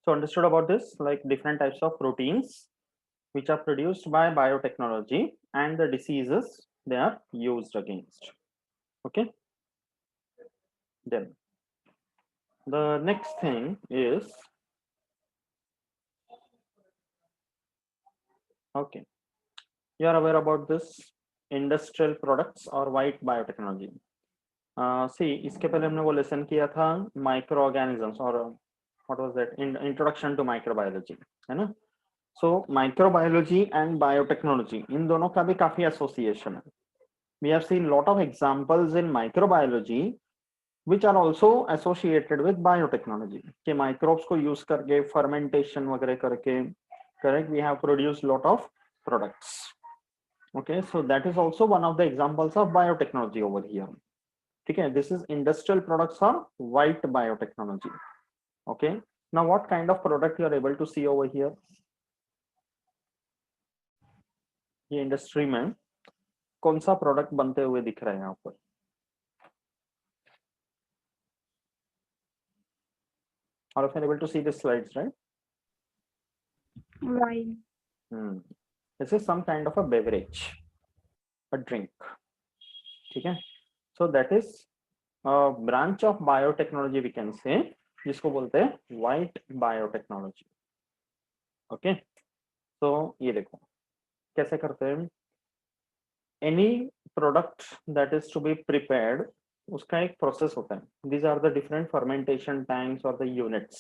So understood about this, like different types of proteins which are produced by biotechnology and the diseases they are used against. Okay. Then the next thing is, okay, you are aware about this industrial products or white biotechnology. सी इसके पहले हमने वो lesson किया था micro organisms और what was that introduction to microbiology, है ना. So microbiology and biotechnology इन दोनों का भी काफी एसोसिएशन है. We have seen lot of examples in microbiology which are also associated with biotechnology के माइक्रोब्स को यूज करके फर्मेंटेशन वगैरह करके, correct, we have produce lot of products. Okay, so that is also one of the examples of biotechnology over here. ठीक है, this is industrial products और white biotechnology. Okay, now what kind of product you are able to see over here. ये industry में कौन सा product बनते हुए दिख रहा है यहाँ पर. All of you are able to see the slides, right? Wine. This is some kind of a beverage, a drink. ठीक है, so that is a branch of biotechnology we can say, जिसको बोलते हैं white biotechnology. Okay, so ये देखो कैसे करते हैं. Any product that is to be prepared, उसका एक प्रोसेस होता है. These are the different fermentation tanks or the units.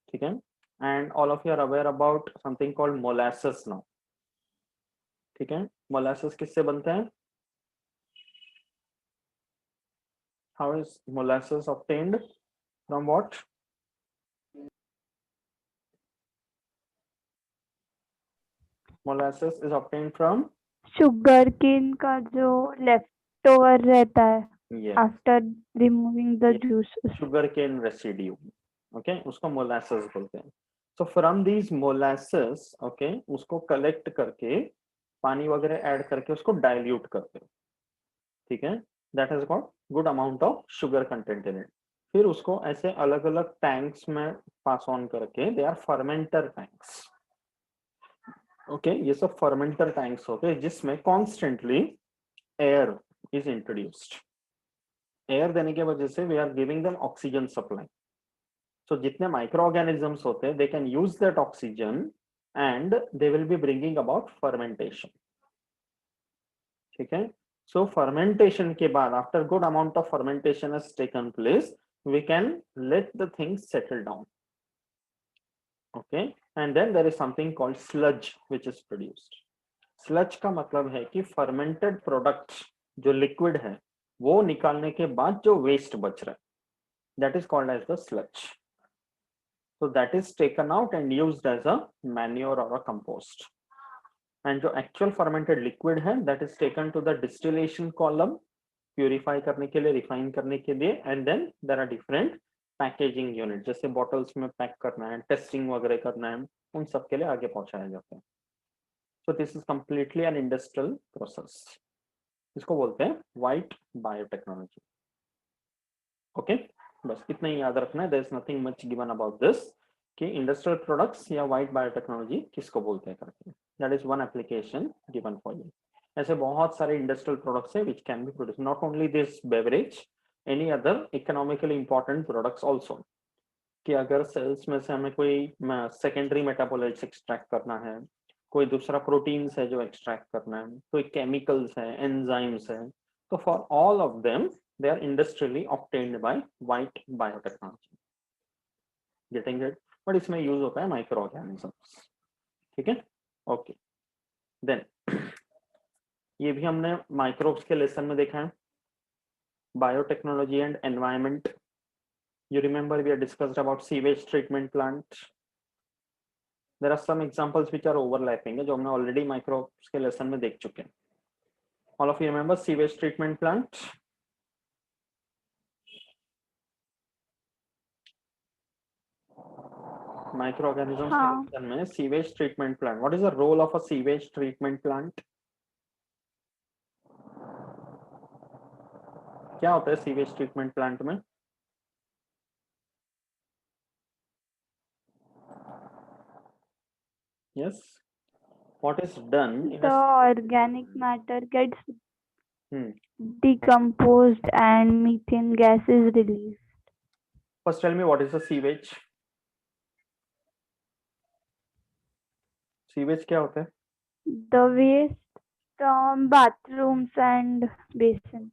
ठीक है, and all of you are aware about something called molasses now. ठीक है, molasses किससे बनते हैं. How is molasses obtained? From what? Molasses is obtained from sugarcane का जो left over रहता है yes, after removing the yes, juices. sugarcane residue. Okay, उसको molasses बोलते हैं. So from these molasses, okay, उसको collect करके पानी वगैरह ऐड करके उसको dilute करते हैं. ठीक है, that has got good amount of sugar content in it. फिर उसको ऐसे अलग अलग टैंक्स में पास ऑन करके they are fermenter tanks. Okay, ये सब फर्मेंटर टैंक्स होते हैं जिसमें constantly air is introduced. Air देने की वजह से we are giving them oxygen supply. So जितने माइक्रो ऑर्गेनिजम्स होते हैं they can use that oxygen and they will be bringing about fermentation. ठीक है, सो फर्मेंटेशन के बाद after good amount of fermentation has taken place we can let the things settle down. Okay, and then there is something called sludge which is produced. Sludge का मतलब है कि fermented product जो liquid है वो निकालने के बाद जो वेस्ट बच रहा है, that is called as the sludge. So that is taken out and used as a manure और अ कंपोस्ट. एंड जो एक्चुअल फर्मेंटेड लिक्विड है that is taken to the distillation column, purify करने के लिए, refine करने के लिए, and then there are different packaging unit, जैसे बॉटल्स में पैक करना है, टेस्टिंग वगैरह करना है, उन सब के लिए आगे पहुंचाया जाता है. So this is completely an industrial process. इसको बोलते हैं वाइट बायोटेक्नोलॉजी. ओके, बस इतना ही याद रखना है. There is nothing much given about this कि इंडस्ट्रियल प्रोडक्ट्स या वाइट बायोटेक्नोलॉजी किसको बोलते हैं करके. That is one application given for you. ऐसे बहुत सारे इंडस्ट्रियल प्रोडक्ट्स है which can be produce, not only this beverage, any other economically important products also. कि अगर सेल्स में से हमें कोई सेकेंडरी मेटाबोलाइट्स एक्सट्रैक्ट करना है, कोई दूसरा प्रोटीन्स है जो एक्सट्रैक्ट करना है, कोई केमिकल्स है, एंजाइम्स है, तो for all of them they are industrially obtained by white biotechnology. Getting it? But इसमें यूज होता है माइक्रो ऑर्गेनिजम्स. ठीक है, ओके. देन ये भी हमने माइक्रोब्स के लेसन में देखा है. Biotechnology and environment, you remember we have discussed about sewage treatment plant. There are some examples which are overlapping है जो हमने already microbes के lesson में देख चुके हैं. All of you remember sewage treatment plant? Microorganisms के हाँ. lesson में sewage treatment plant. What is the role of a sewage treatment plant? क्या होता है sewage treatment plant में? Yes, what is done in The a organic matter gets hmm. decomposed and methane gas is released. First tell me what is a sewage. Sewage क्या होता है? The waste from bathrooms and basins.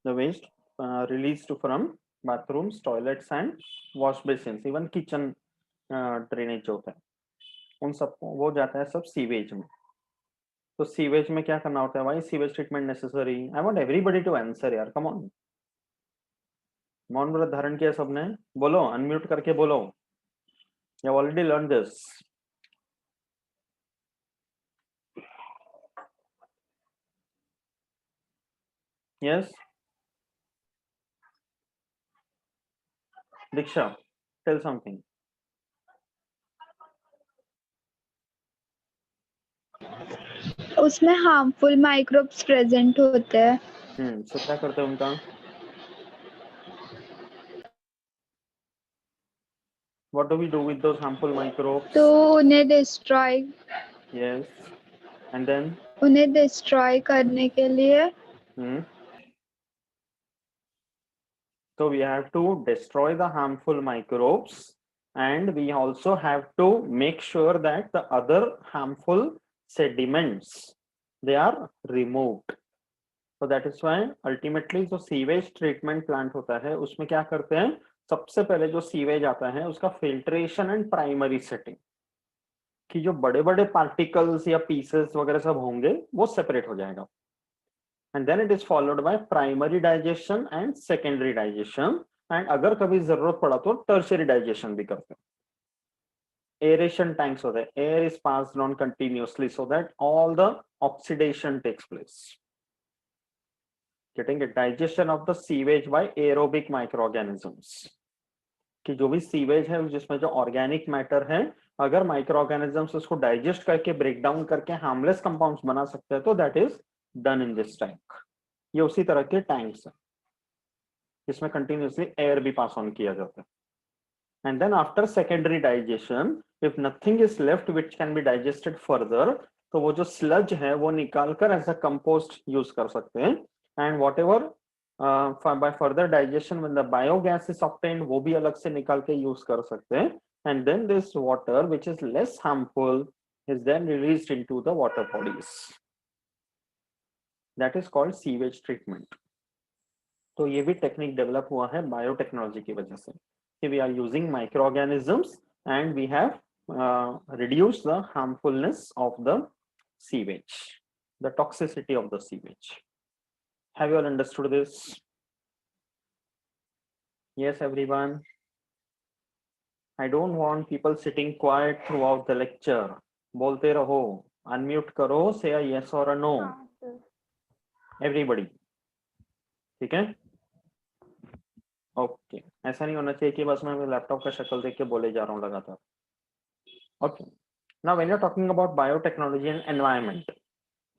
The waste released from bathrooms, toilets and wash basins, even kitchen drainage जो होता है उन सब वो जाता है सब सीवेज में. तो सीवेज में क्या करना होता है? Why sewage treatment necessary? I want everybody to answer यार, कम ऑन. मौन व्रत धारण किया सबने? बोलो, अनम्यूट करके बोलो. You have already learn this. Yes Diksha, tell something. उसमें हार्मफुल माइक्रोब्स प्रेजेंट होते हैं. सो क्या करते हैं उनका? What do we do with those harmful microbes? तो उन्हें डिस्ट्रॉय Yes. And then? उन्हें डिस्ट्रॉय करने के लिए So we have to destroy the harmful microbes, and we also have to make sure that the other harmful sediments, they are removed. So that is why ultimately जो sewage treatment plant होता है उसमें क्या करते हैं? सबसे पहले जो सीवेज आता है उसका फिल्ट्रेशन एंड प्राइमरी सेटिंग, कि जो बड़े बड़े पार्टिकल्स या पीसेस वगैरह सब होंगे वो सेपरेट हो जाएगा. And then it is followed by primary digestion and secondary digestion, and अगर कभी जरूरत पड़ा तो टर्शियरी डाइजेशन भी करते हैं. एरेशन टैंक्स होते हैं, air is passed on continuously so that all the oxidation takes place. Getting it? Digestion of the sewage by aerobic microorganisms, कि जो भी सीवेज है जिसमें जो ऑर्गेनिक मैटर है, अगर माइक्रो ऑर्गेनिजम्स उसको डाइजेस्ट करके ब्रेक डाउन करके हार्मलेस कंपाउंड्स बना सकते हैं तो that is done in this tank. ये उसी तरह के टैंक्स है जिसमें कंटिन्यूअसली एयर भी पास ऑन किया जाता है. And then after secondary digestion if nothing is left which can be digested further, तो वो जो स्लज है वो निकालकर एज अ कंपोस्ट यूज कर सकते हैं. And what ever by further digestion when the biogas is obtained वो भी अलग से निकाल के यूज कर सकते हैं. And then this water which is less harmful is then released into the water bodies. That is called sewage treatment. तो ये भी टेक्निक डेवलप हुआ है बायोटेक्नोलॉजी की वजह से, कि we are using microorganisms and we have reduced the harmfulness of the sewage, the toxicity of the sewage. Have you all understood this? Yes, everyone. I don't want people sitting quiet throughout the lecture. बोलते रहो, unmute करो, say a yes or a no. Everybody. ठीक है? Okay. ऐसा नहीं होना चाहिए कि बस मैं लैपटॉप का शक्ल देख के बोले जा रहा हूँ लगातार. Okay. Now when you're talking about biotechnology and environment,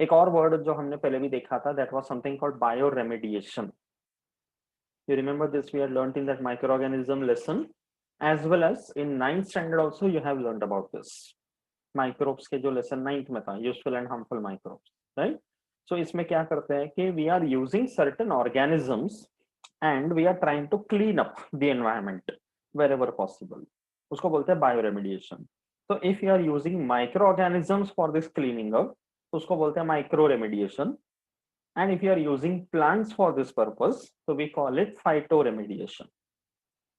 एक और वर्ड जो हमने पहले भी देखा था, that was something called bioremediation. You remember this? We had learned in that microorganism lesson, as well as in 9th standard also you have learned about this. Microbes के जो lesson 9th में था, useful and harmful microbes, right? So इसमें क्या करते हैं कि we are using certain organisms and we are trying to clean up the environment wherever possible. उसको बोलते हैं bioremediation. So if you are using microorganisms for this cleaning up, तो उसको बोलते हैं microremediation. And if you are using plants for this purpose, so we call it phytoremediation.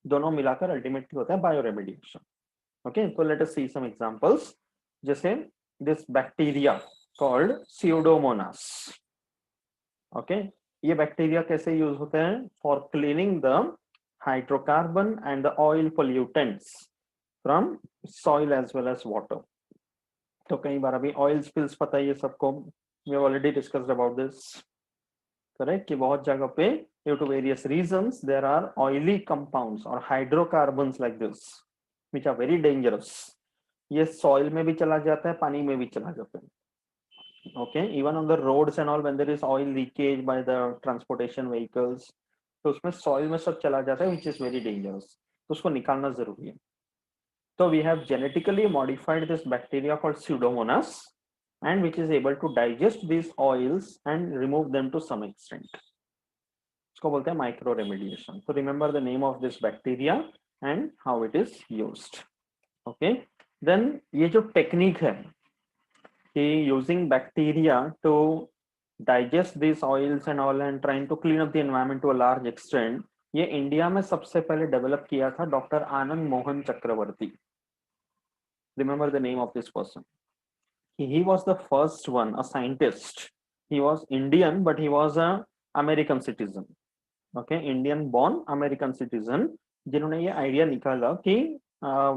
दोनों मिलाकर ultimately होता है बायोरेमेडिएशन. ओके, तो let us see some examples. जैसे this bacteria called pseudomonas. Okay, ये बैक्टीरिया कैसे यूज होते हैं? For cleaning the hydrocarbon and the oil pollutants from soil as well as water. तो कई बार अभी ऑयल स्पिल्स पता है ये सबको, we have already discussed about this, correct? कि बहुत जगह पे due to various reasons there are oily compounds or hydrocarbons like this which are very dangerous. ये soil में भी चला जाता है, पानी में भी चला जाता है. Okay, even on the roads and all when there is oil leakage by the transportation vehicles, तो उसमें soil में सब चला जाता है which is very dangerous. तो उसको निकालना जरूरी है. So we have genetically modified this bacteria called Pseudomonas, and which is able to digest these oils and remove them to some extent. इसको बोलते हैं micro remediation. So remember the name of this bacteria and how it is used. Okay. Then ये जो technique है कि using bacteria to digest these oils and all and trying to clean up the environment to a large extent, ये India में सबसे पहले develop किया था doctor Anand Mohan Chakravarty. Remember the name of this person. He was the first one, a scientist. He was Indian, but he was a American citizen. Okay, Indian born American citizen, जिन्होंने ये idea निकाला कि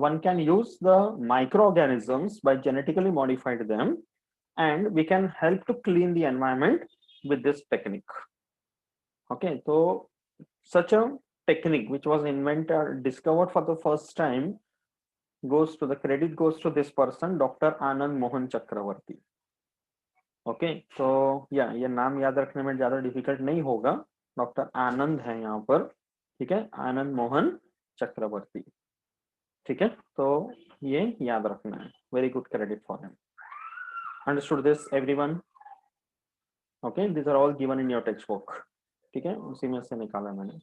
one can use the microorganisms by genetically modified them, and we can help to clean the environment with this technique. Okay, so such a technique which was invented, discovered for the first time, goes to the credit goes to this person, Dr. Anand Mohan Chakravarti. Okay, so yeah, ये नाम याद रखने में ज्यादा difficult नहीं होगा. Doctor आनंद है यहाँ पर, ठीक है, आनंद मोहन चक्रवर्ती. ठीक है, तो ये याद रखना है. Very good credit for him. Understood this everyone? Okay, this are all given in your text book. ठीक है, उसी में से निकाला मैंने.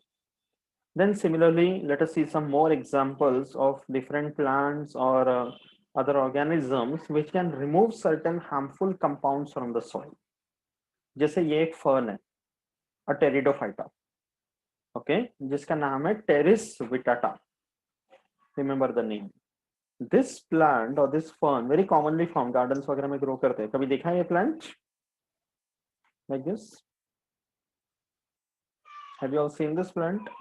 Then similarly, let us see some more examples of different plants or other organisms which can remove certain harmful compounds from the soil. जैसे ये एक फर्न है, a Pteridophyta, okay, जिसका नाम है Pteris vittata. Remember the name. This plant or this fern very commonly found, gardens वगैरह में grow करते हैं. कभी देखा है ये plant like this? Have you all seen this plant?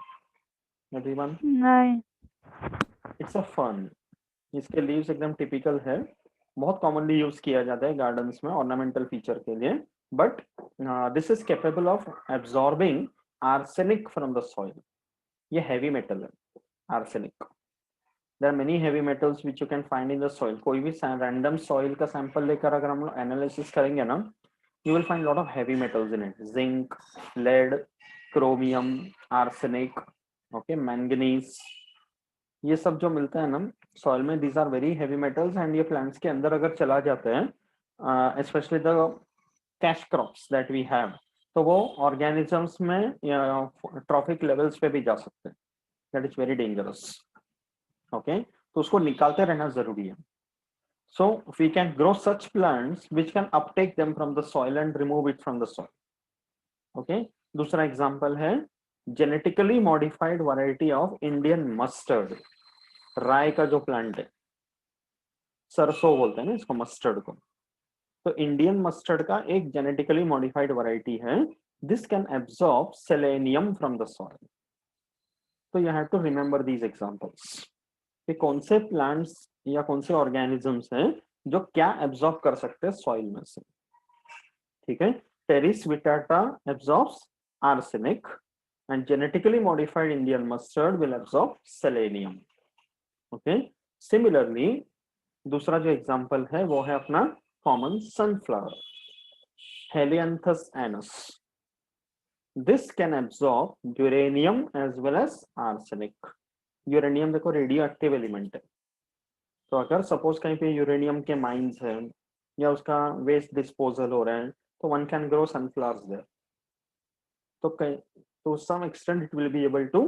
Everyone? नहीं. It's a fern. इसके लीव्स एकदम टिपिकल है, बहुत कॉमनली यूज किया जाता है गार्डन्स में ऑर्नामेंटल फीचर के लिए. But this is capable of absorbing arsenic from the soil. ये हैवी मेटल है arsenic. There are many heavy metals which you can find in the soil. कोई भी रैंडम सॉइल का सैंपल लेकर अगर हम लोग एनालिसिस करेंगे ना, you will find lot of heavy metals in it. Zinc, lead, chromium, arsenic, okay, manganese, ये सब जो मिलता है ना सॉइल में, these are very heavy metals. And ये प्लांट्स के अंदर अगर चला जाते हैं, specially the cash crops that we have, तो वो ऑर्गेनिजम्स में ट्रॉफिक लेवल्स पे भी जा सकते हैं. That is very dangerous. Okay, तो उसको निकालते रहना जरूरी है. So we can grow such plants which can uptake them from the soil and remove it from the soil. Okay, दूसरा एग्जाम्पल है genetically modified variety of Indian mustard. राय का जो प्लांट है, सरसों बोलते हैं ना इसको, मस्टर्ड को. तो इंडियन मस्टर्ड का एक जेनेटिकली मॉडिफाइड वैरायटी है. This can absorb selenium from the soil. तो you have to remember these examples कि कौन से प्लांट्स या कौन से ऑर्गेनिजम्स हैं जो क्या एब्सॉर्ब कर सकते हैं सॉइल में से. ठीक है, Pteris vittata absorbs arsenic and genetically modified Indian mustard will absorb selenium. Okay, similarly दूसरा जो एग्जांपल है वो है अपना common sunflower, Helianthus annuus. This can absorb uranium as well as arsenic. Uranium देखो रेडियो एक्टिव एलिमेंट है, तो अगर सपोज कहीं पे यूरेनियम के माइंस है या उसका वेस्ट डिस्पोजल हो रहा है, तो one can grow sunflowers there. तो to some extent it will be able to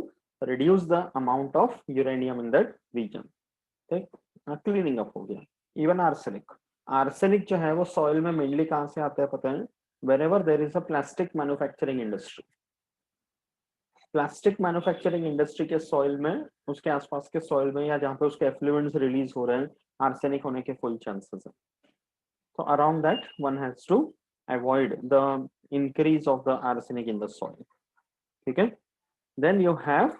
reduce the amount of uranium in that region. ठीक, क्लीनिंग अप हो गया. इवन आर्सेनिक जो है वो सॉइल में मेनली कहाँ से आता है पता है? wherever there is a plastic manufacturing industry. Plastic manufacturing industry के सॉइल में, उसके आसपास के सॉइल में या जहाँ पे उसके एफ्लुएंट्स रिलीज हो रहे हैं, आर्सेनिक होने के फुल चांसेस है. तो around that one has to avoid the increase of the arsenic in the soil. ठीक है, then you have,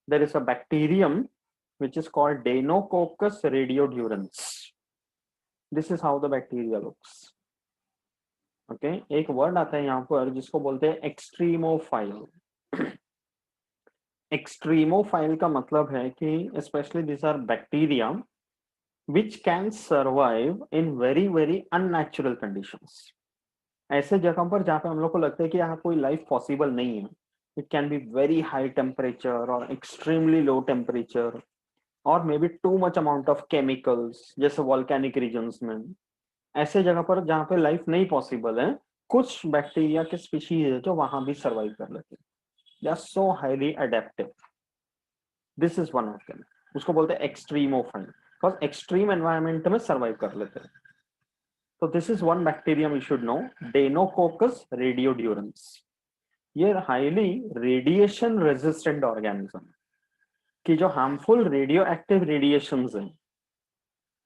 there is a bacterium which is called Deinococcus radiodurans. This is how the bacteria looks. Okay, एक word आता है यहाँ पर जिसको बोलते हैं एक्सट्रीमोफाइल. एक्सट्रीमोफाइल का मतलब है कि specially this are bacteria which can survive in very very unnatural conditions. ऐसे जगह पर जहाँ पे हम लोग को लगता है कि यहाँ कोई लाइफ पॉसिबल नहीं है. It can be very high temperature or extremely low temperature. और may be too much amount of chemicals, जैसे वॉल्केनिक रीजन्स में, ऐसे जगह पर जहाँ पे लाइफ नहीं पॉसिबल है, कुछ बैक्टीरिया के स्पीशीज है जो वहां भी सर्वाइव कर लेते हैं। They are so highly adaptive. This is one of them. उसको बोलते हैं एक्सट्रीमोफाइल, बिकॉज एक्सट्रीम एनवायरमेंट में सर्वाइव कर लेते हैं। तो this is one bacterium you should know, Deinococcus radiodurans. ये हाईली रेडिएशन रेजिस्टेंट ऑर्गेनिज्म की जो हार्मफुल रेडियो एक्टिव रेडिएशंस हैं,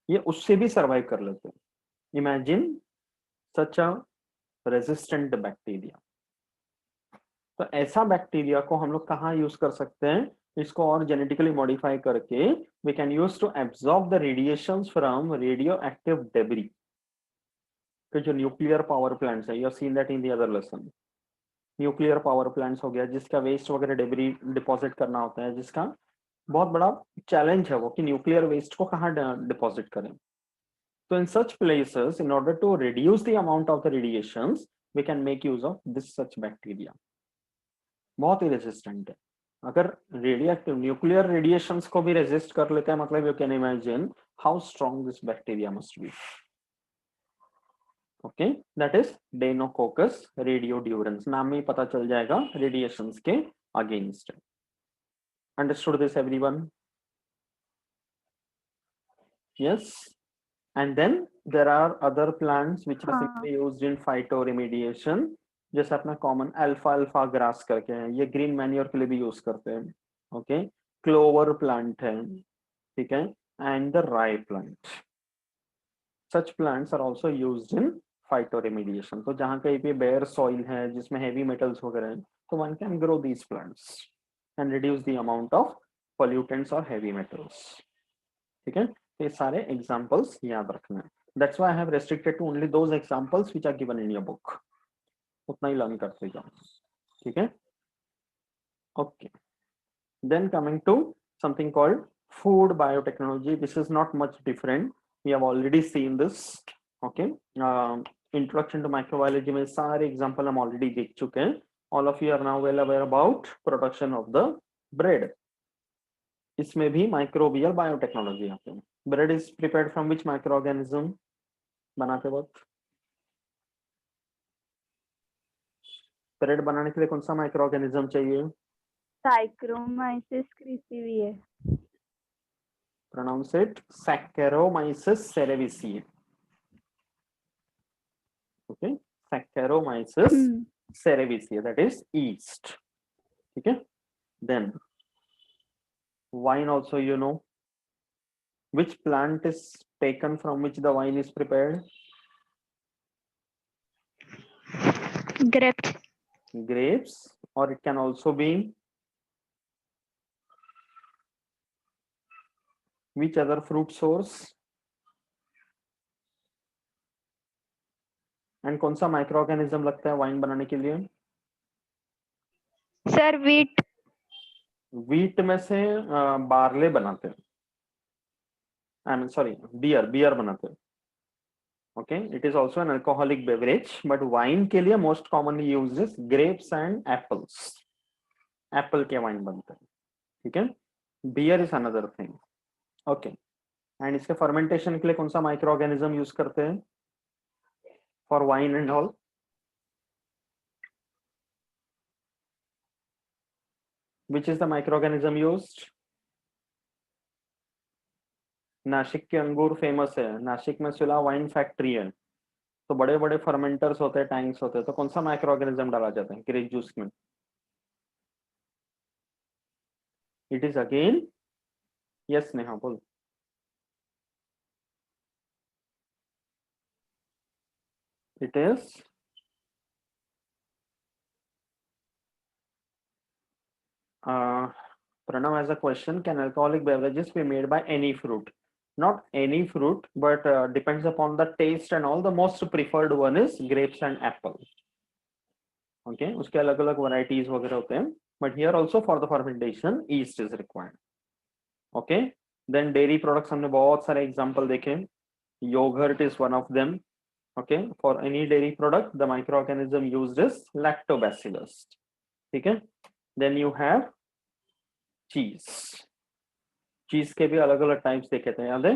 ये उससे भी सर्वाइव कर लेते हैं। इमेजिन सच अ रेजिस्टेंट बैक्टीरिया। तो ऐसा बैक्टीरिया को हम लोग कहाँ यूज कर सकते हैं? इसको और जेनेटिकली मॉडिफाई करके we can use to absorb the radiations from radio active debris. तो जो न्यूक्लियर पावर प्लांट्स है, you have seen that in the other lesson. Nuclear power plants हो गया, जिसका वेस्ट वगैरह डेब्री डिपॉजिट करना होता है, जिसका बहुत बड़ा चैलेंज है वो कि न्यूक्लियर वेस्ट को कहाँ डिपॉजिट करें। तो in such places, in order to reduce the amount of the radiations, we can make use of this such bacteria. बहुत ही रेजिस्टेंट है। अगर रेडियो एक्टिव न्यूक्लियर रेडिएशंस को भी रेजिस्ट कर लेते हैं, मतलब you can imagine how strong this bacteria must be. Okay, that is Deinococcus radiodurans. नाम में ही पता चल जाएगा, रेडिएशंस के against. Understood this everyone? Yes. And then there are other plants which are हाँ simply used in phytoremediation, जैसे अपना कॉमन अल्फा ग्रास करके है, ये ग्रीन मैन्योर के लिए भी यूज करते हैं। ओके, क्लोवर प्लांट है, ठीक है, and the rye plant. Such plants are also used in phytoremediation. तो जहाँ कहीं पे बेयर सॉइल है जिसमें हेवी मेटल्स वगैरह हैं, तो one can grow these plants and reduce the amount of pollutants और हेवी मेटल्स। ठीक है, ये सारे एग्जांपल्स याद रखना है। That's why I have restricted to only those examples which are given in your book. उतना ही लर्न करते जाओ, ठीक है? Okay, then coming to something called food biotechnology. This is not much different, we have already seen this. Okay, introduction to microbiology में सारे example हम already देख चुके हैं। All of you are now well aware about production of the bread. इसमें भी microbial biotechnology आते हैं। Bread is prepared from which micro organism? बनाते वक्त ब्रेड बनाने के लिए कौन सा माइक्रो ऑर्गेनिज्म चाहिए? Saccharomyces cerevisiae. Pronounce it Saccharomyces cerevisiae. Okay, Saccharomyces cerevisiae, that is yeast. ठीक है, then wine also, you know, which plant is taken from which the wine is prepared? Grapes. Grapes, or it can also be which other fruit source? And कौन सा micro organism लगता है wine बनाने के लिए? Sir wheat. Wheat में से barley बनाते हैं, आई मीन सॉरी बियर बनाते हैं। Okay, it is also an alcoholic beverage, but wine के लिए most commonly use is grapes and apples. Apple के वाइन बनते हैं, ठीक है। Beer is another thing. Okay, and इसके फर्मेंटेशन के लिए कौन सा माइक्रो ऑर्गेनिज्म यूज करते हैं for wine and all? Which is the microorganism used? Nashik के अंगूर फेमस है, नासिक में सिला वाइन फैक्ट्री है, तो बड़े बड़े फर्मेंटर्स होते हैं, टैंक्स होते हैं, तो कौन सा माइक्रो ऑर्गेनिज्म डाला जाता है ग्रेप जूस में? It is again, yes Neha बोल। It is Pranav has a question, can alcoholic beverages be made by any fruit? Not any fruit, but depends upon the taste and all. The most preferred one is grapes and apple. Okay, उसके अलग अलग varieties वगैरह होते हैं, but here also for the fermentation yeast is required. Okay, then dairy products हमने बहुत सारे example देखे, yogurt is one of them. Okay, for any dairy product the microorganism used is lactobacillus. ठीक है, then you have cheese. चीज के भी अलग अलग टाइप्स देखे थे, याद है?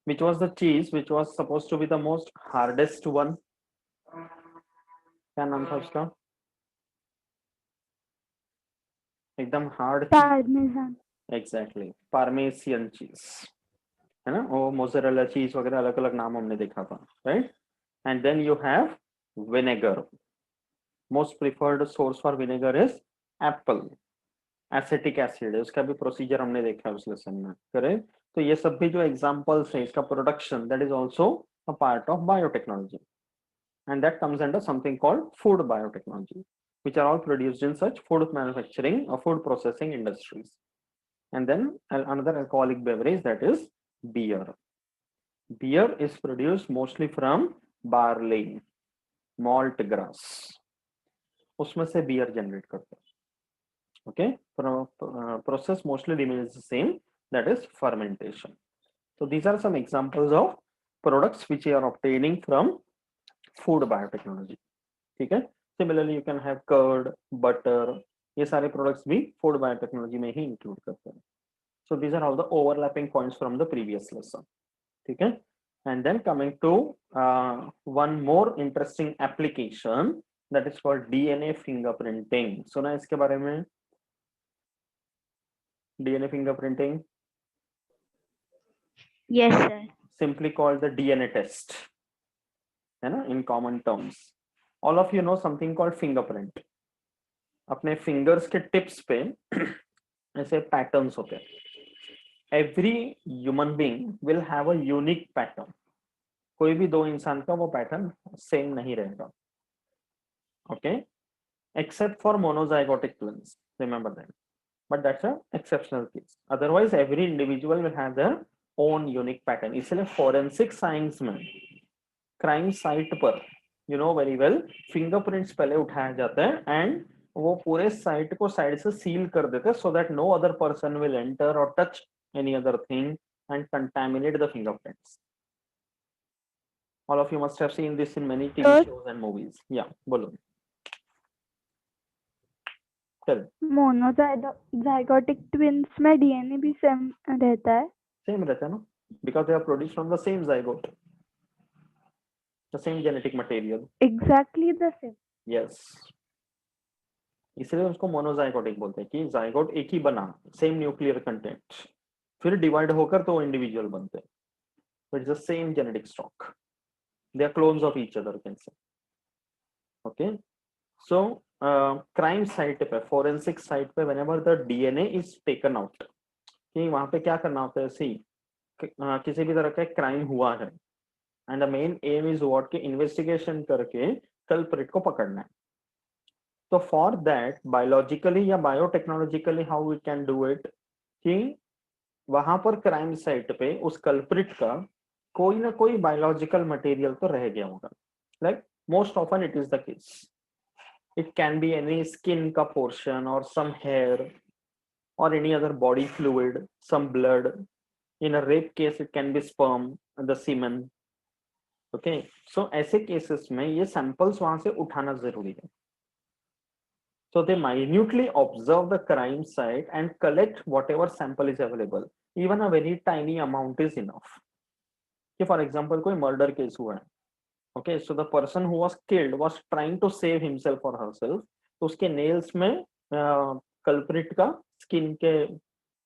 विच was the cheese which was suppose to be the most hardest one? क्या नाम था उसका? एकदम हार्ड चीज। पार्मेजान। एग्जैक्टली, पार्मेसियन चीज, है ना? वो मोज़रेला चीज वगैरह अलग अलग नाम हमने देखा था, right? And then you have vinegar. Most preferred source for vinegar is apple. Acetic acid है, उसका भी प्रोसीजर हमने देखा है उस लेसन में, करेक्ट? तो ये सब भी जो एग्जांपल्स हैं इसका production, that is also a part of biotechnology, and that comes under something called food biotechnology, which are all produced in such food manufacturing or food processing industries. And then another alcoholic beverage, that is beer. Beer is produced mostly from barley, malt grass. उसमें से beer generate करते हैं. Okay, process mostly remains the same, that is fermentation. So these are some examples of products which you are obtaining from food biotechnology. ठीक है? Similarly you can have curd, butter, ये सारे products भी food biotechnology में ही include करते हैं. So these are all the overlapping points from the previous lesson. ठीक है? And then coming to one more interesting application, that is called DNA fingerprinting. सुना इसके बारे में? DNA fingerprinting, Yes, sir. simply called the DNA test, है ना? In common terms, all of you know something called fingerprint. अपने fingers के tips पे ऐसे patterns होते हैं. Every human being will have a unique pattern. कोई भी दो इंसान का वो pattern same नहीं रहेगा. Okay, except for monozygotic twins. Remember that. But that's an exceptional case. Otherwise, every individual will have their own unique pattern. इसलिए forensic science में crime site पर, you know very well, fingerprints पहले उठाया जाता है and वो पूरे site को साइड से सील कर देते हैं so that no other person will enter or touch any other thing and contaminate the fingerprints. All of you must have seen this in many TV shows and movies. Yeah, बोलो. चल. Monozygotic twins में DNA भी same रहता है? Same रहता है ना? Because they are produced from the same zygote, the same genetic material. Exactly the same. Yes. इसलिए उसको मोनोजाइगोटिक बोलते हैं कि जाइगोट एक ही बना, सेम न्यूक्लियर कंटेंट, फिर डिवाइड होकर तो इंडिविजुअल बनते हैं. But it's the same genetic stock. They are clones of each other, you can say. Okay. So crime site पे, forensic site पे, whenever the DNA is taken out, कि वहां पे क्या करना होता है? सी किसी भी तरह का क्राइम हुआ है and the main aim is what, कि इन्वेस्टिगेशन करके कल्प्रिट को पकड़ना है. तो फॉर दैट बायोलॉजिकली या biotechnologically how we can do it, कि वहां पर क्राइम साइट पे उस कल्प्रिट का कोई ना कोई बायोलॉजिकल मटेरियल तो रह गया होगा. Like most often it is the case, it can be any skin का पोर्शन और सम हेयर और any other body fluid, some blood. In a rape case it can be sperm, the semen. Okay, so ऐसे cases में ये samples वहां से उठाना जरूरी है. So they minutely observe the crime site and collect whatever sample is available. Even a very tiny amount is enough. कि for example कोई murder case हुआ है, okay, so the person who was killed was trying to save himself or herself, तो उसके nails में culprit का skin के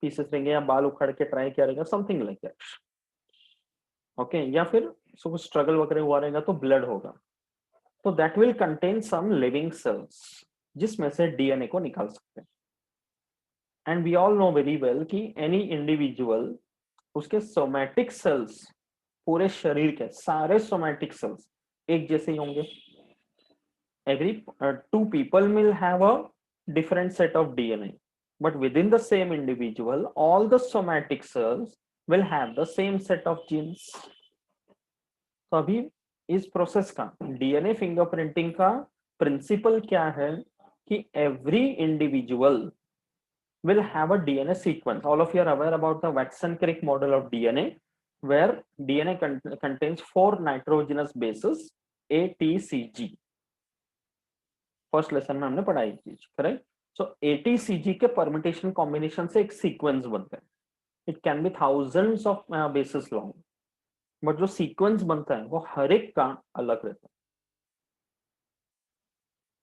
pieces रहेंगे या बाल उखाड़ के try किया रहेगा, something like that. Okay, या फिर so struggle वगैरह हुआ रहेगा तो blood होगा, तो that will contain some living cells जिसमें से डीएनए को निकाल सकते हैं. And we all know very well कि एनी इंडिविजुअल, उसके सोमैटिक सेल्स, पूरे शरीर के सारे सोमैटिक सेल्स एक जैसे ही होंगे. Every two people will have a different set of DNA, but within the same individual all the somatic cells will have the same set of genes. तो अभी इस प्रोसेस का, डीएनए फिंगरप्रिंटिंग का principal क्या है कि every individual will have a DNA sequence. All of you are aware about the Watson-Crick model of DNA, where DNA contains 4 nitrogenous bases A, T, C, G. First lesson में हमने पढ़ाई चीज, correct? So A, T, C, G के permutation combination से एक sequence बनता है. It can be thousands of basis long, but जो सीक्वेंस बनता है वो हर एक का अलग रहता है।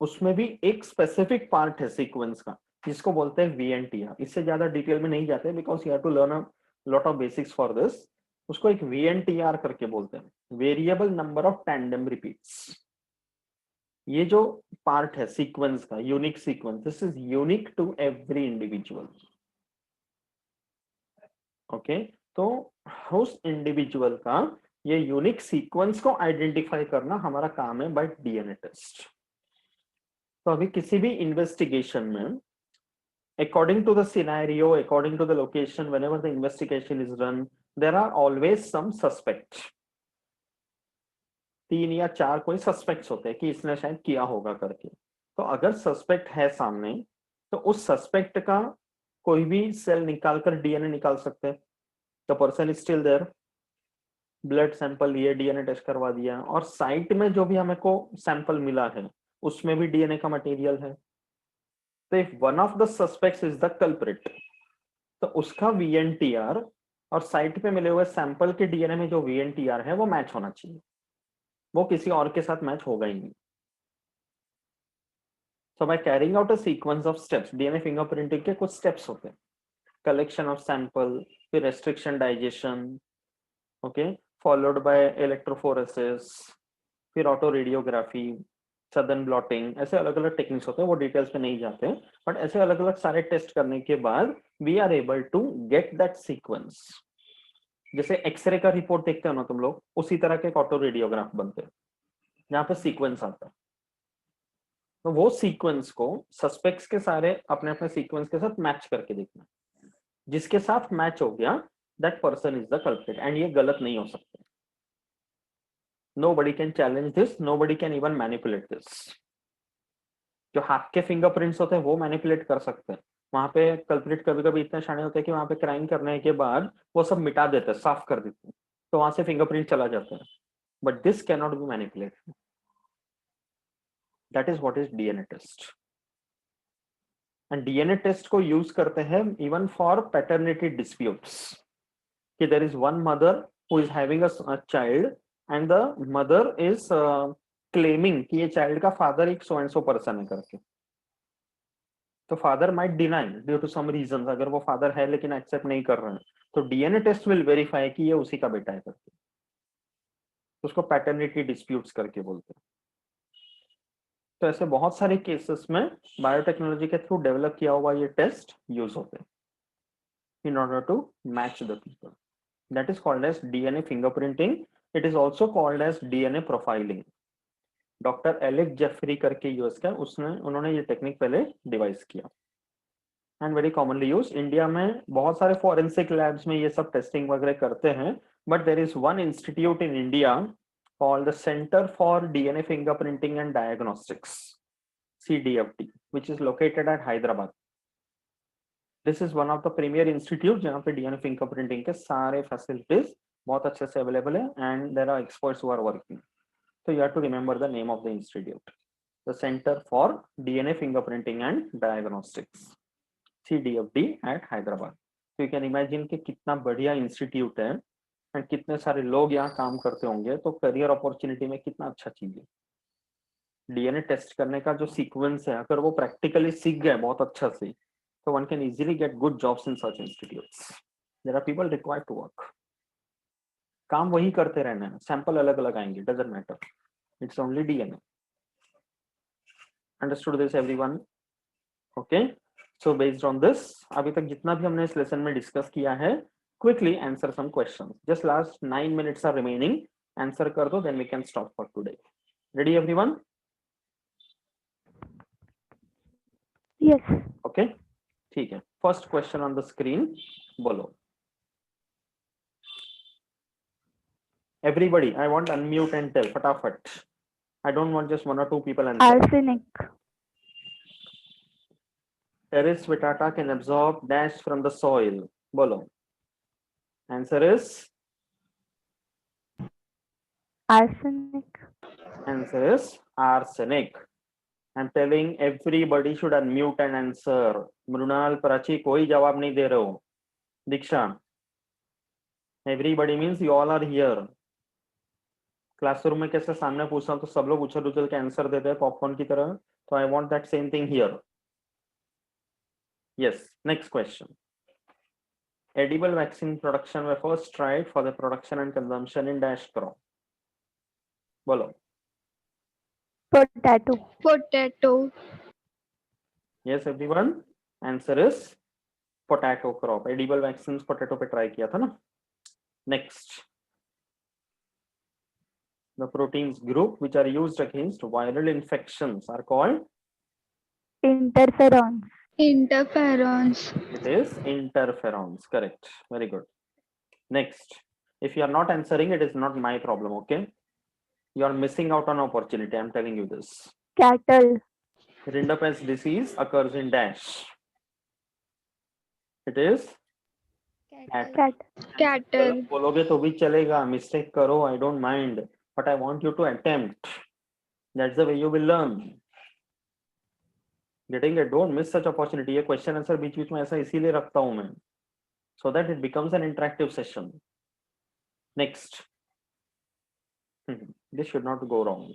उसमें भी एक स्पेसिफिक पार्ट है सीक्वेंस का जिसको बोलते हैं VNTR। इससे ज्यादा डिटेल में नहीं जाते because you have to learn a lot of basics for this. उसको एक VNTR करके बोलते हैं, variable number of tandem repeats. ये जो पार्ट है सीक्वेंस का, unique sequence, this is unique to every individual. Okay, तो उस इंडिविजुअल का ये यूनिक सीक्वेंस को आइडेंटिफाई करना हमारा काम है बाय DNA टेस्ट। तो अभी किसी भी इन्वेस्टिगेशन में according to the scenario, according to the location, whenever the investigation is run, there are always some suspect। 3 या 4 कोई सस्पेक्ट्स होते हैं कि इसने शायद किया होगा करके। तो अगर सस्पेक्ट है सामने तो उस सस्पेक्ट का कोई भी सेल निकालकर DNA निकाल सकते हैं। The person is still there, blood sample लिए, DNA टेस्ट करवा दिया, और साइट में जो भी हमें को सैंपल मिला है उसमें भी DNA का मटेरियल है। तो if one of the suspects is the culprit, तो उसका VNTR और साइट पे मिले हुए सैंपल के DNA में जो VNTR है वो मैच होना चाहिए, वो किसी और के साथ मैच होगा ही नहीं। So by carrying out a sequence of steps, DNA fingerprinting के कुछ स्टेप्स होते हैं। कलेक्शन ऑफ सैंपल, फिर restriction digestion, okay, followed by electrophoresis, फिर ऑटो रेडियोग्राफी, सदर्न ब्लॉटिंग, ऐसे अलग अलग टेक्निक्स होते हैं, वो डिटेल्स पे नहीं जाते, बट ऐसे अलग अलग सारे टेस्ट करने के बाद we are able to get that sequence. जैसे एक्सरे का रिपोर्ट देखते हो ना तुम लोग, उसी तरह के ऑटो रेडियोग्राफ बनते हैं जहाँ पे सीक्वेंस आता है। तो वो सीक्वेंस को सस्पेक्ट्स के सारे अपने अपने सीक्वेंस के साथ मैच करके देखना, जिसके साथ मैच हो गया that person is the culprit, and ये गलत नहीं हो सकता। Nobody can challenge this, nobody can even manipulate this। जो हाथ के फिंगरप्रिंट्स होते हैं वो मैनिपुलेट कर सकते हैं। वहां पे कल्प्रिट कभी कभी इतने शाणे होते हैं कि वहां पे क्राइम करने के बाद वो सब मिटा देते हैं, साफ कर देते हैं, तो वहां से फिंगरप्रिंट चला जाता है। But this can not be manipulated. That is what is DNA test. And DNA test को यूज करते हैं इवन फॉर पैटर्निटी डिस्प्यूट्स, कि there is one mother who is having a child and the mother is claiming कि ये child का father एक so and so person है करके। तो father might deny due to some reasons, अगर वो फादर है लेकिन एक्सेप्ट नहीं कर रहे हैं, तो DNA टेस्ट विल वेरीफाई कि ये उसी का बेटा है करके। तो उसको पैटर्निटी डिस्प्यूट्स करके बोलते हैं। तो ऐसे बहुत सारे केसेस में बायोटेक्नोलॉजी के थ्रू डेवलप किया हुआ ये टेस्ट यूज होते हैं in order to match the people. That is called as DNA fingerprinting. It is also called as DNA profiling. Doctor Alec Jeffrey करके यूएस का, उन्होंने ये टेक्निक पहले डिवाइस किया and very commonly use. India में बहुत सारे फॉरेंसिक लैब्स में ये सब टेस्टिंग वगैरह करते हैं, but there is one institute in India called the Center for DNA Fingerprinting and Diagnostics, CDFD, which is located at Hyderabad. This is one of the premier institutes जहाँ पे DNA fingerprinting के सारे facilities बहुत अच्छे से available है, and there are experts who are working. So you have to remember the name of the institute, the Center for DNA Fingerprinting and Diagnostics, CDFD at Hyderabad. So you can imagine कि कितना बढ़िया institute है and कितने सारे लोग यहाँ काम करते होंगे, तो करियर अपॉर्चुनिटी में कितना अच्छा चीज है। DNA टेस्ट करने का जो सीक्वेंस है, अगर वो प्रैक्टिकली सीख गए बहुत अच्छा से, तो one can easily get good jobs in such institutes. There are people required to work. काम वही करते रहना है, सैंपल अलग अलग आएंगे, doesn't matter, it's only DNA। Understood this everyone? Okay, so based on this, अभी तक जितना भी हमने इस लेसन में डिस्कस किया है, quickly answer some questions. Just last 9 minutes are remaining. Answer कर दो, then we can stop for today. Ready everyone? Yes. Okay, ठीक है। First question on the screen, बोलो। Everybody, I want unmute and tell फटाफट। I don't want just 1 or 2 people answer. Arsenic. Terrace Vitata can absorb dash from the soil. बोलो। Answer is? Arsenic. Answer is arsenic. I'm telling everybody should unmute and answer. Mrinal, Prachi, कोई जवाब नहीं दे रहे हो। Diksha, everybody means you all are here. Classroom में कैसे सामने पूछता हूँ तो सब लोग उछल उछल के आंसर देते हैं पॉपकॉर्न की तरह, तो I want that same thing here. Yes, next question. Edible vaccine production were first tried for the production and consumption in dash crop. बोलो। Potato. Potato. Yes everyone, answer is potato crop. Edible vaccines potato पे try किया था ना। Next, the proteins group which are used against viral infections are called, Interferons. Interferons. it is interferons. Correct, very good. Next, if you are not answering, it is not my problem, okay? You are missing out on opportunity, I'm telling you this. Cattle. Rinderpest disease occurs in dash. It is cat. Cat. Cattle. बोलोगे तो भी चलेगा, mistake करो, I don't mind, but I want you to attempt. That's the way you will learn. Getting it? Don't miss such opportunity. ये question answer बीच बीच में ऐसा इसीलिए रखता हूं मैं, so that it becomes an interactive session. Next, this should not go wrong.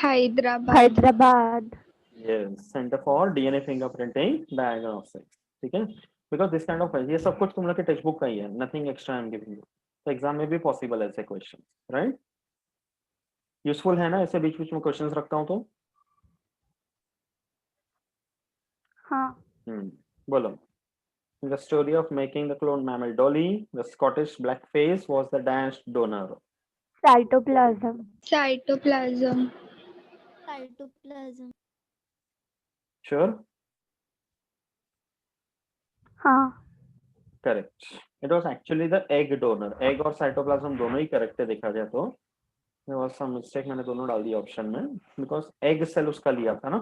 Hyderabad. Hyderabad. Yes, Center for DNA Fingerprinting Diagnostics. ठीक है? Because this kind of ये सब कुछ तुम लोग के टेक्स्ट बुक का ही है, nothing extra I'm giving you. तो एग्जाम में भी पॉसिबल है ऐसे क्वेश्चन, राइट? यूजफुल है ना ऐसे बीच बीच में क्वेश्चंस रखता हूं तो? हाँ. बोलो। In the story of making the cloned mammal Dolly, the Scottish blackface was the dash donor. Cytoplasm. Cytoplasm. Cytoplasm. Sure? हाँ. Correct. It was actually the egg donor. Egg और cytoplasm दोनों ही correct है देखा जाए तो. There was some mistake, मैंने दोनों डाल दिया ऑप्शन में because egg cell उसका लिया था ना.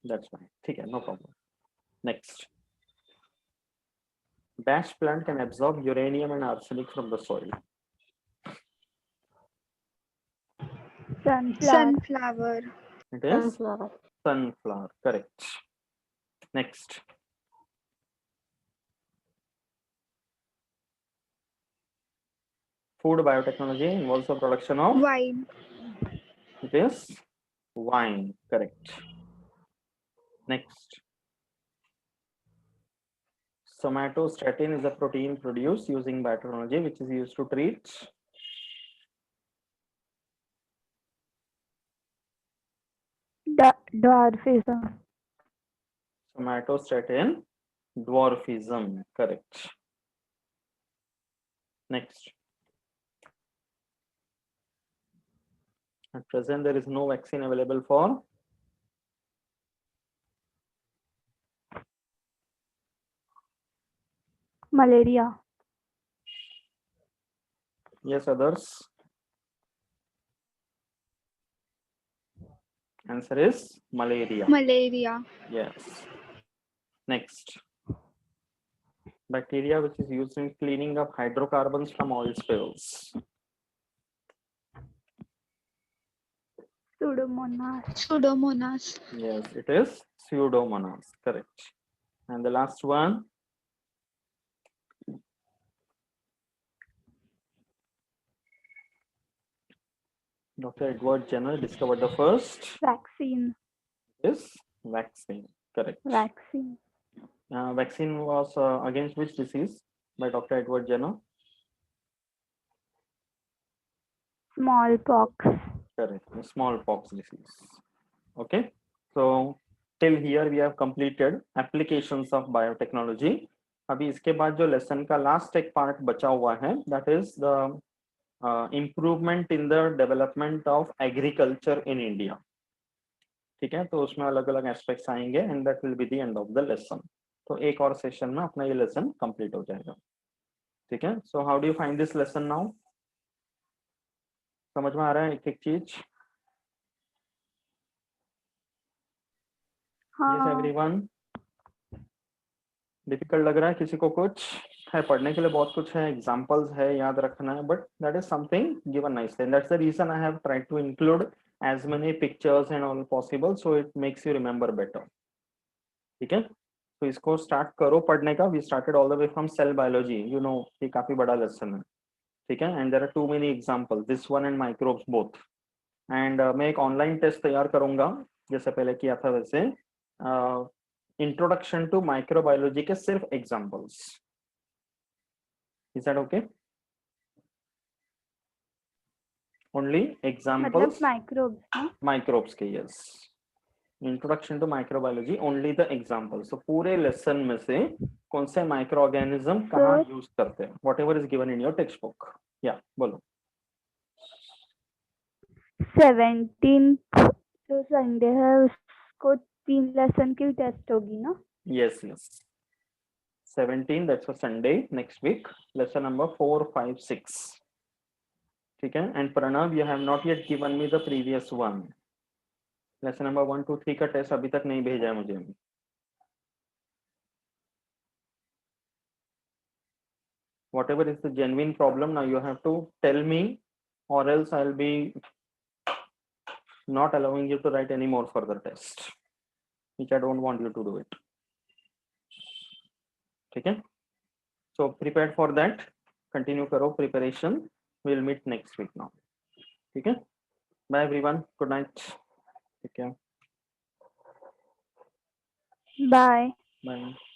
That's fine. ठीक है, no problem. Next. Dash plant can absorb uranium and arsenic from the soil. Sunflower. Sunflower. It is Sunflower. sunflower. Correct. Next. Food biotechnology involves the production of, Wine. it is wine. Correct. Next. Somatostatin is a protein produced using biotechnology which is used to treat Dwarfism. somatostatin dwarfism. Correct. Next. At present, there is no vaccine available for Malaria. yes, others. Answer is malaria. Malaria. Yes. Next. Bacteria which is used in cleaning up hydrocarbons from oil spills. Pseudomonas. Pseudomonas. Yes, it is Pseudomonas. Correct. And the last one. Dr. Edward Jenner discovered the first Vaccine. is vaccine. Correct. Vaccine. Vaccine was against which disease by Dr. Edward Jenner? Smallpox. Correct. Smallpox disease. Okay. So till here we have completed applications of biotechnology. अभी इसके बाद जो lesson का last एक part बचा हुआ है, that is the improvement in the development of agriculture in India. ठीक है, तो उसमें अलग अलग एस्पेक्ट्स आएंगे and that will be the end of the lesson. तो एक और सेशन में अपना ये लेसन कंप्लीट हो जाएगा. ठीक है. So how do you find this lesson now? समझ में आ रहा है एक एक चीज? Yes everyone? डिफिकल्ट लग रहा है किसी को? कुछ है पढ़ने के लिए, बहुत कुछ है, एग्जांपल्स है, याद रखना है, but that is something given nicely. That's the reason I have tried to include as many pictures and all possible so it makes you remember better. ठीक है. तो इसको स्टार्ट करो पढ़ने का. We started all the way from cell biology. You know ये काफी बड़ा लेसन है. ठीक है. And there are too many example, this one and microbes both. And मैं एक ऑनलाइन टेस्ट तैयार करूंगा जैसे पहले किया था वैसे. इंट्रोडक्शन टू माइक्रोबायोलॉजी के सिर्फ examples. Is that okay? Only मतलब एग्जांपल्स माइक्रोब्स ना. माइक्रोब्स के. Yes. Introduction to microbiology only the examples. तो पूरे लेसन में से कौन से माइक्रो ऑर्गेनिज्म कहाँ Sir. यूज करते हैं, whatever is given in your text book. या बोलो. 17th जो संडे है उसको 3 लेसन की टेस्ट होगी ना. Yes, yes. 17, that's a Sunday next week. Lesson number 4, 5, 6. ठीक है. And Pranav, you have not yet given me the previous one. Lesson number 1, 2, 3 का टेस्ट अभी तक नहीं भेजा है मुझे. Whatever is the genuine problem, now you have to tell me, or else I'll be not allowing you to write any more further test, which I don't want you to do it. ठीक है. So prepared for that. Continue करो preparation. We'll meet next week now. ठीक है. Bye everyone. Good night. Take care. Bye. Bye.